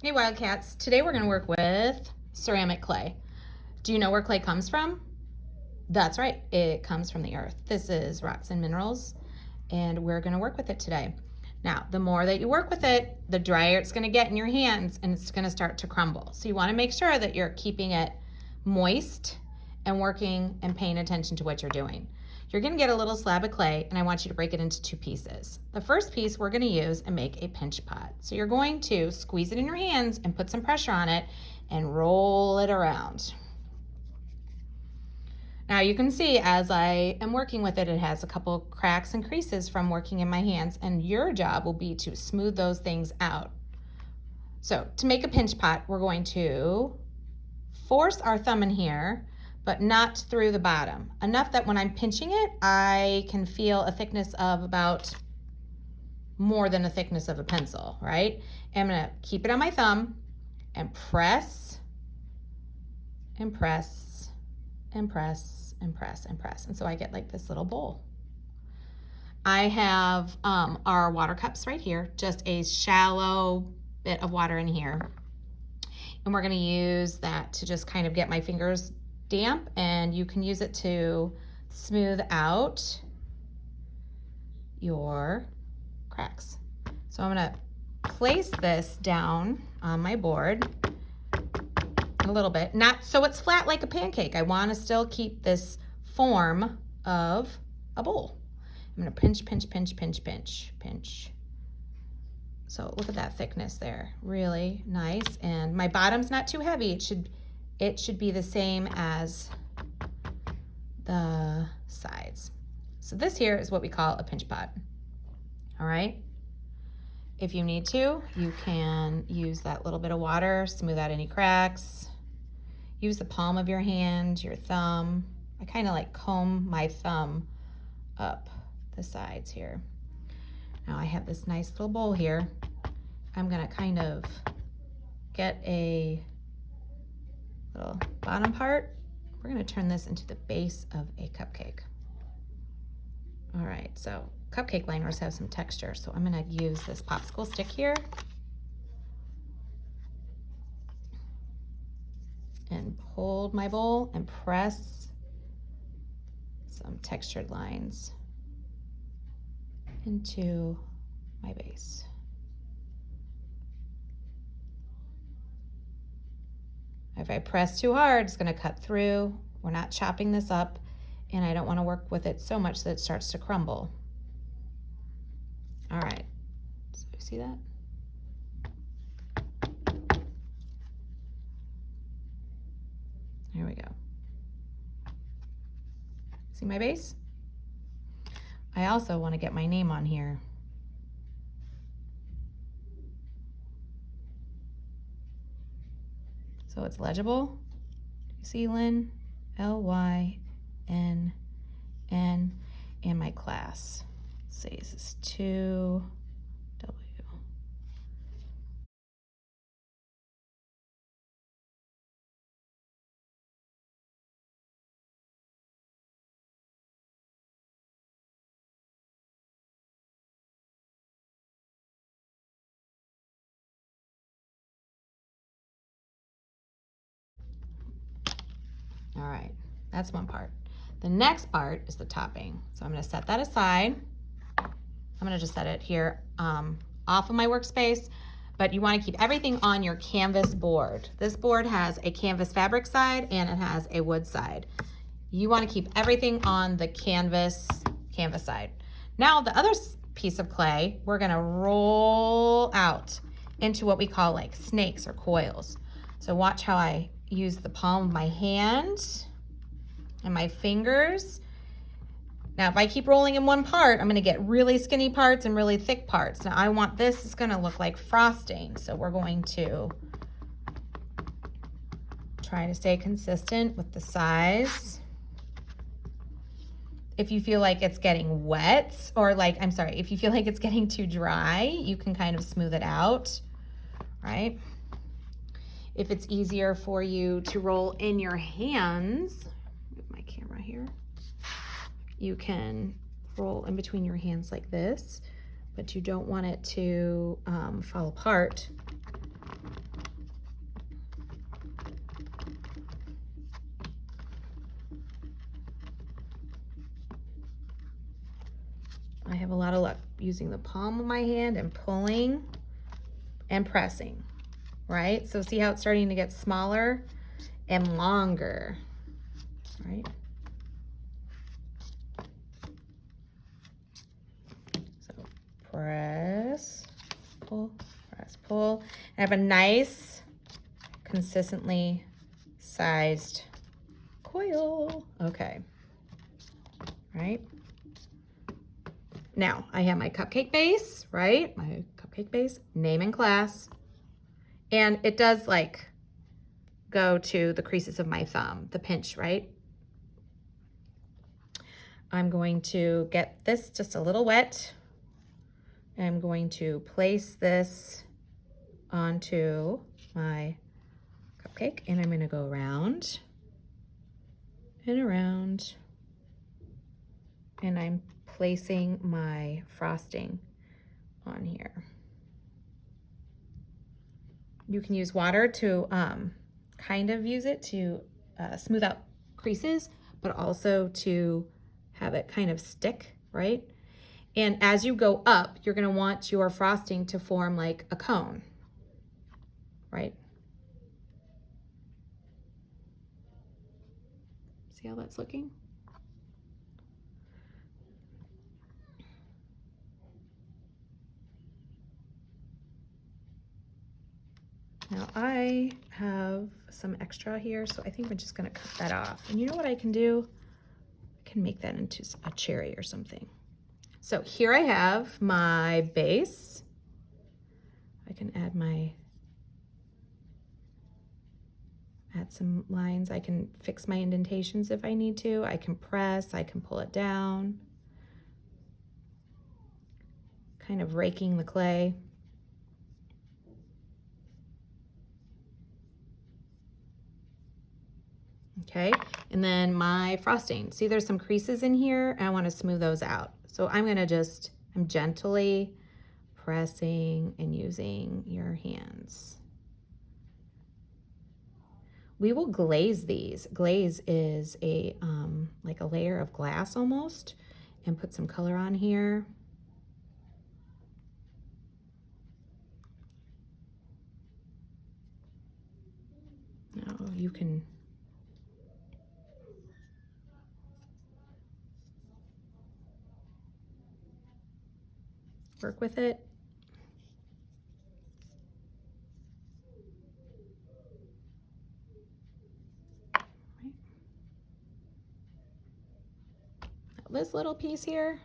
Hey Wildcats, today we're going to work with ceramic clay. Do you know where clay comes from? That's right, it comes from the earth. This is Rocks and Minerals, and we're going to work with it today. Now, the more that you work with it, the drier it's going to get in your hands and it's going to start to crumble. So you want to make sure that you're keeping it moist and working and paying attention to what you're doing. You're going to get a little slab of clay and I want you to break it into two pieces. The first piece we're going to use and make a pinch pot. So you're going to squeeze it in your hands and put some pressure on it and roll it around. Now you can see as I am working with it, it has a couple cracks and creases from working in my hands, and your job will be to smooth those things out. So to make a pinch pot, we're going to force our thumb in here, but not through the bottom. Enough that when I'm pinching it, I can feel a thickness of about more than the thickness of a pencil, right? And I'm gonna keep it on my thumb and press and press and press and press and press. And so I get like this little bowl. I have our water cups right here, just a shallow bit of water in here. And we're gonna use that to just kind of get my fingers damp, and you can use it to smooth out your cracks. So I'm gonna place this down on my board a little bit, not so it's flat like a pancake. I wanna still keep this form of a bowl. I'm gonna pinch, pinch, pinch, pinch, pinch, pinch. So look at that thickness there, really nice. And my bottom's not too heavy. It should be the same as the sides. So this here is what we call a pinch pot. All right. If you need to, you can use that little bit of water, smooth out any cracks. Use the palm of your hand, your thumb. I kind of like comb my thumb up the sides here. Now I have this nice little bowl here. I'm gonna kind of get a little bottom part. We're gonna turn this into the base of a cupcake. All right, so cupcake liners have some texture, so I'm gonna use this popsicle stick here and hold my bowl and press some textured lines into my base. If I press too hard, it's gonna cut through. We're not chopping this up, and I don't wanna work with it so much that it starts to crumble. All right, so you see that? There we go. See my base? I also wanna get my name on here. So it's legible. You see Lynn, L-Y-N-N, and my class. Let's see, this is 2W. All right, that's one part. The next part is the topping. So I'm gonna set that aside. I'm gonna just set it here off of my workspace, but you wanna keep everything on your canvas board. This board has a canvas fabric side and it has a wood side. You wanna keep everything on the canvas side. Now the other piece of clay, we're gonna roll out into what we call like snakes or coils. So watch how I use the palm of my hand and my fingers. Now, if I keep rolling in one part, I'm gonna get really skinny parts and really thick parts. Now I want this, it's gonna look like frosting. So we're going to try to stay consistent with the size. If you feel like it's getting wet, or like, I'm sorry, if you feel like it's getting too dry, you can kind of smooth it out, right? If it's easier for you to roll in your hands, move my camera here, you can roll in between your hands like this, but you don't want it to fall apart. I have a lot of luck using the palm of my hand and pulling and pressing, right? So see how it's starting to get smaller and longer, right? So press, pull, press, pull. I have a nice, consistently sized coil. Okay, right? Now I have my cupcake base, right? My cupcake base, name and class. And it does like go to the creases of my thumb, the pinch, right? I'm going to get this just a little wet. I'm going to place this onto my cupcake and I'm gonna go around and around, and I'm placing my frosting on here. You can use water to kind of use it to smooth out creases, but also to have it kind of stick, right? And as you go up, you're gonna want your frosting to form like a cone, right? See how that's looking? Now I have some extra here, so I think we're just gonna cut that off. And you know what I can do? I can make that into a cherry or something. So here I have my base. I can add some lines. I can fix my indentations if I need to. I can press, I can pull it down. Kind of raking the clay. Okay, and then my frosting. See, there's some creases in here and I want to smooth those out. So I'm gently pressing and using your hands. We will glaze these. Glaze is a like a layer of glass almost, and put some color on here. Now you can work with it. This little piece here,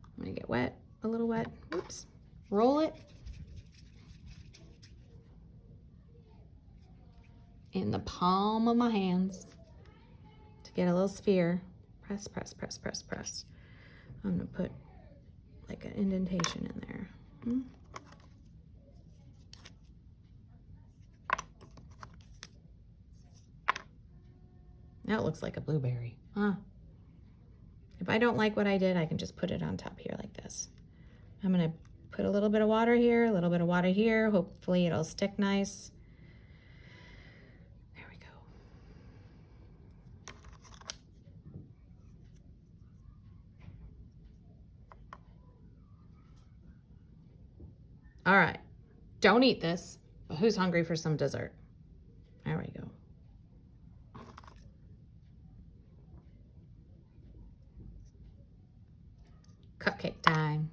I'm gonna get wet, a little wet, oops, roll it in the palm of my hands to get a little sphere. Press, press, press, press, press. I'm gonna put like an indentation in there. Now it looks like a blueberry. If I don't like what I did, I can just put it on top here like this. I'm gonna put a little bit of water here, a little bit of water here. Hopefully it'll stick nice. There we go. All right, don't eat this, but who's hungry for some dessert? There we go. Cupcake time.